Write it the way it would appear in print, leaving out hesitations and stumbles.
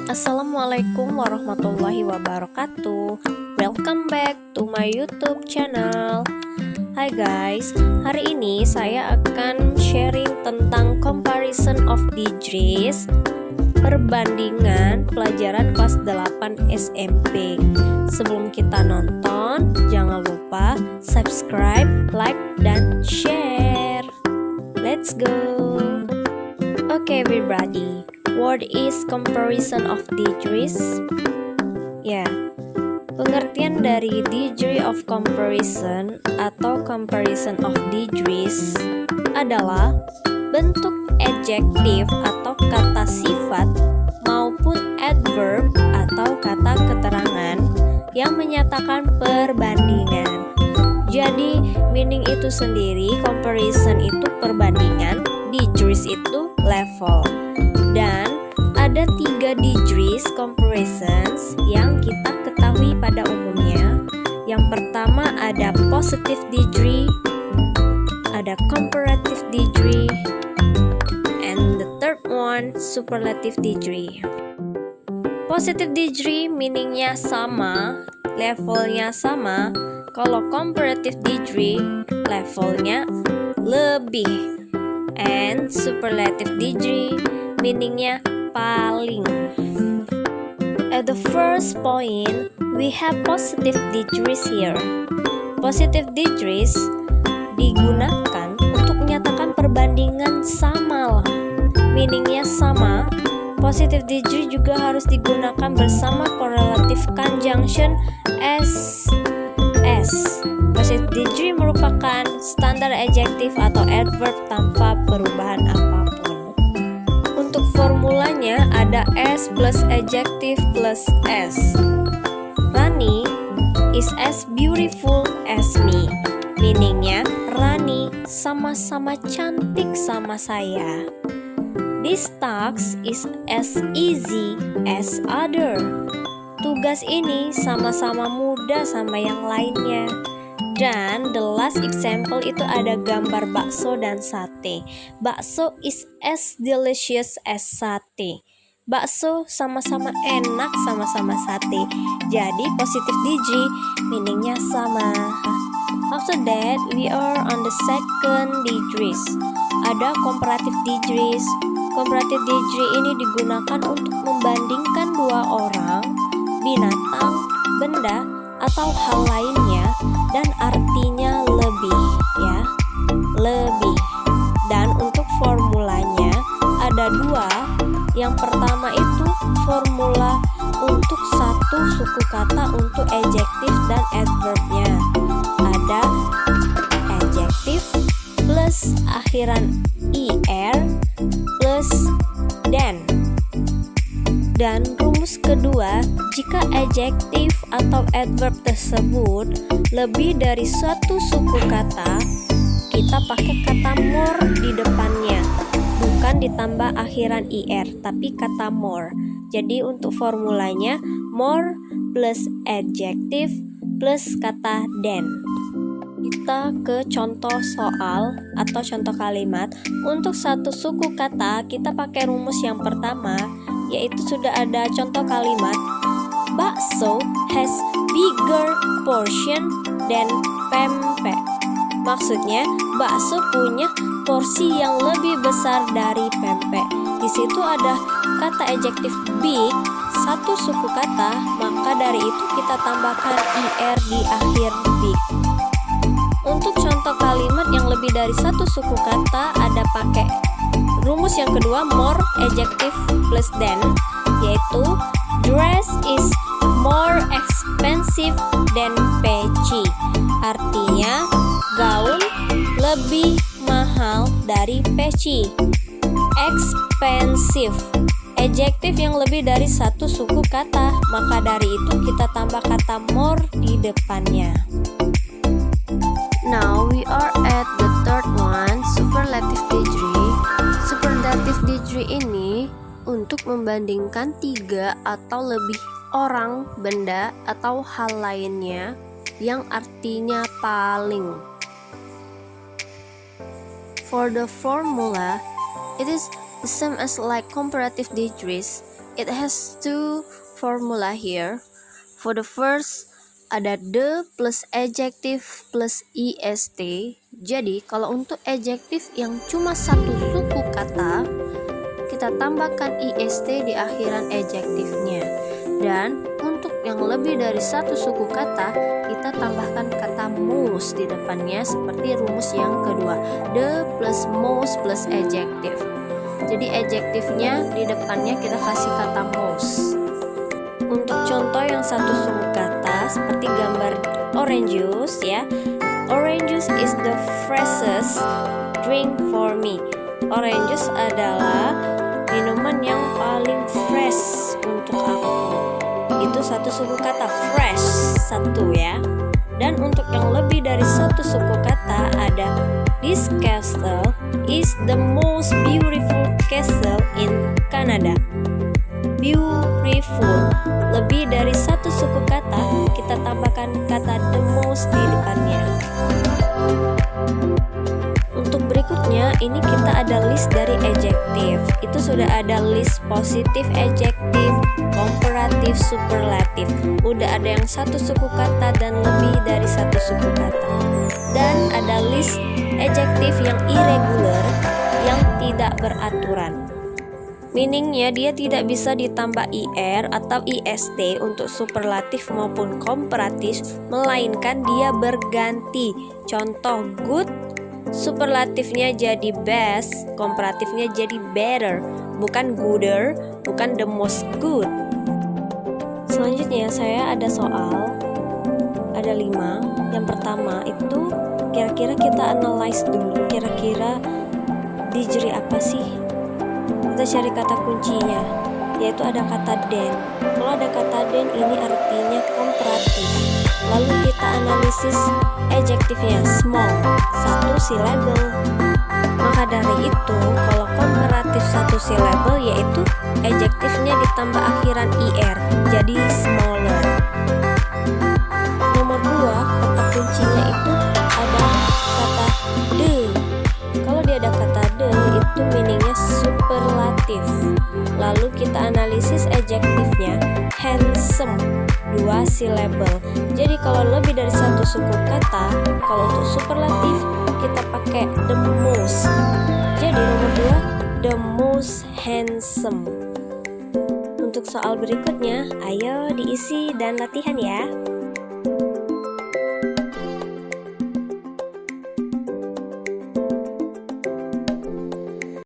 Assalamualaikum warahmatullahi wabarakatuh. Welcome back to my YouTube channel. Hai guys, hari ini saya akan sharing tentang comparison of degrees, perbandingan pelajaran kelas 8 SMP. Sebelum kita nonton, jangan lupa subscribe, like, dan share. Let's go. Okay everybody, what is comparison of degrees? Ya, pengertian dari degree of comparison atau comparison of degrees adalah bentuk adjektif atau kata sifat maupun adverb atau kata keterangan yang menyatakan perbandingan. Jadi, meaning itu sendiri, comparison itu perbandingan, degrees itu level. Dan ada 3 degrees comparisons yang kita ketahui pada umumnya. Yang pertama ada positive degree, ada comparative degree, and the third one superlative degree. Positive degree meaningnya sama, levelnya sama. Kalau comparative degree levelnya lebih, and superlative degree meaningnya paling. At the first point, we have positive degrees here. Positive degrees digunakan untuk menyatakan perbandingan sama, meaningnya sama. Positive degree juga harus digunakan bersama correlative conjunction as. Positive degree merupakan standar adjektif atau adverb tanpa perubahan apapun. Untuk formulanya ada S plus adjective plus S. Rani is as beautiful as me. Meaningnya Rani sama-sama cantik sama saya. This task is as easy as other. Tugas ini sama-sama mudah sama yang lainnya. Dan the last example itu ada gambar bakso dan sate. Bakso is as delicious as sate. Bakso sama-sama enak sama-sama sate. Jadi positive degree meaningnya sama. After that, we are on the second degrees. Ada comparative degrees. Comparative degree ini digunakan untuk membandingkan dua orang, binatang, benda, atau hal lainnya dan artinya lebih, ya, lebih. Dan untuk formulanya ada 2. Yang pertama itu formula untuk satu suku kata untuk adjektif dan adverbnya. Ada adjektif plus akhiran er plus dan. Dan rumus kedua, jika adjektif atau adverb tersebut lebih dari suatu suku kata, kita pakai kata more di depannya, bukan ditambah akhiran er, tapi kata more. Jadi untuk formulanya more plus adjektif plus kata than. Kita ke contoh soal atau contoh kalimat. Untuk satu suku kata kita pakai rumus yang pertama, yaitu sudah ada contoh kalimat bakso has bigger portion than pempek. Maksudnya bakso punya porsi yang lebih besar dari pempek. Di situ ada kata adjektif big, satu suku kata, maka dari itu kita tambahkan er di akhir big. Untuk contoh kalimat yang lebih dari satu suku kata ada pakai rumus yang kedua, more adjective plus than, yaitu dress is more expensive than peci. Artinya gaun lebih mahal dari peci. Expensive, adjektif yang lebih dari satu suku kata, maka dari itu kita tambah kata more di depannya. Now we are at the third one, superlative degree. Superlative degree ini untuk membandingkan 3 atau lebih orang, benda, atau hal lainnya yang artinya paling. For the formula, it is the same as like comparative degrees. It has two formula here. For the first, ada the plus adjective plus est. Jadi kalau untuk adjective yang cuma satu suku kata, kita tambahkan est di akhiran adjektifnya. Dan untuk yang lebih dari satu suku kata, kita tambahkan kata most di depannya seperti rumus yang kedua, the plus most plus adjective. Jadi adjektifnya di depannya kita kasih kata most. Untuk contoh yang satu suku kata seperti gambar orange juice ya. Orange juice is the freshest drink for me. Orange juice adalah minuman yang paling fresh untuk aku. Itu satu suku kata, fresh, satu ya. Dan untuk yang lebih dari satu suku kata ada this castle is the most beautiful castle in Canada. Beautiful, lebih dari satu suku kata, kita tambahkan kata the most di depannya. Untuk berikutnya, ini kita ada list dari adjective. Itu sudah ada list positif adjective, komparatif, superlatif. Udah ada yang satu suku kata dan lebih dari satu suku kata. Dan ada list adjective yang irregular, yang tidak beraturan. Meaningnya dia tidak bisa ditambah ir atau ist untuk superlatif maupun komparatif, melainkan dia berganti. Contoh good, superlatifnya jadi best, komparatifnya jadi better, bukan gooder, bukan the most good. Selanjutnya saya ada soal, ada 5. Yang pertama itu kira-kira kita analyze dulu, kira-kira dicari apa sih? Kita cari kata kuncinya, yaitu ada kata then. Kalau ada kata then ini artinya komparatif. Lalu kita analisis adjektifnya small, satu syllable. Maka dari itu kalau komparatif satu syllable yaitu adjektifnya ditambah akhiran ir, jadi smaller. Nomor 2, kata kuncinya itu ada kata the. Kalau dia ada kata the itu meaningnya superlatif. Lalu kita analisis adjektifnya handsome, 2 syllable. Jadi kalau lebih dari satu suku kata, kalau untuk superlatif kita pakai the most. Jadi nomor 2, the most handsome. Untuk soal berikutnya, ayo diisi dan latihan ya.